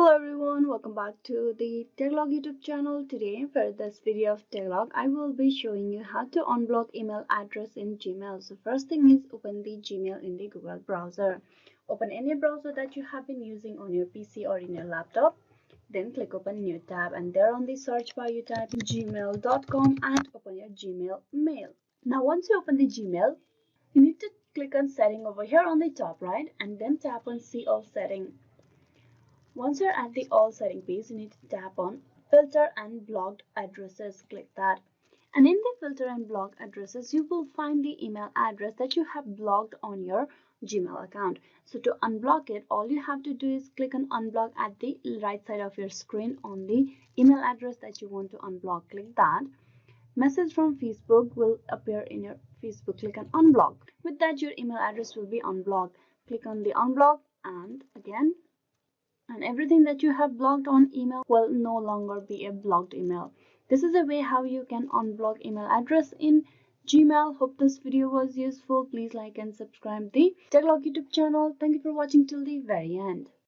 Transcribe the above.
Hello everyone, welcome back to the Techlog YouTube channel. Today for this video of Techlog, I will be showing you how to unblock email address in Gmail. So first thing is open the Gmail in the Google browser. Open any browser that you have been using on your PC or in your laptop. Then click open new tab and there on the search bar you type gmail.com and open your Gmail mail. Now once you open the Gmail, you need to click on setting over here on the top right and then tap on see all setting. Once you're at the all setting page, you need to tap on filter and blocked addresses. Click that. And in the filter and blocked addresses, you will find the email address that you have blocked on your Gmail account. So to unblock it, all you have to do is click on unblock at the right side of your screen on the email address that you want to unblock. Click that. Message from Facebook will appear in your Facebook. Click on unblock. With that, your email address will be unblocked. Click on the unblock and again, and everything that you have blocked on email will no longer be a blocked email. This is a way how you can unblock email address in Gmail. Hope this video was useful. Please like and subscribe the Techlog YouTube channel. Thank you for watching till the very end.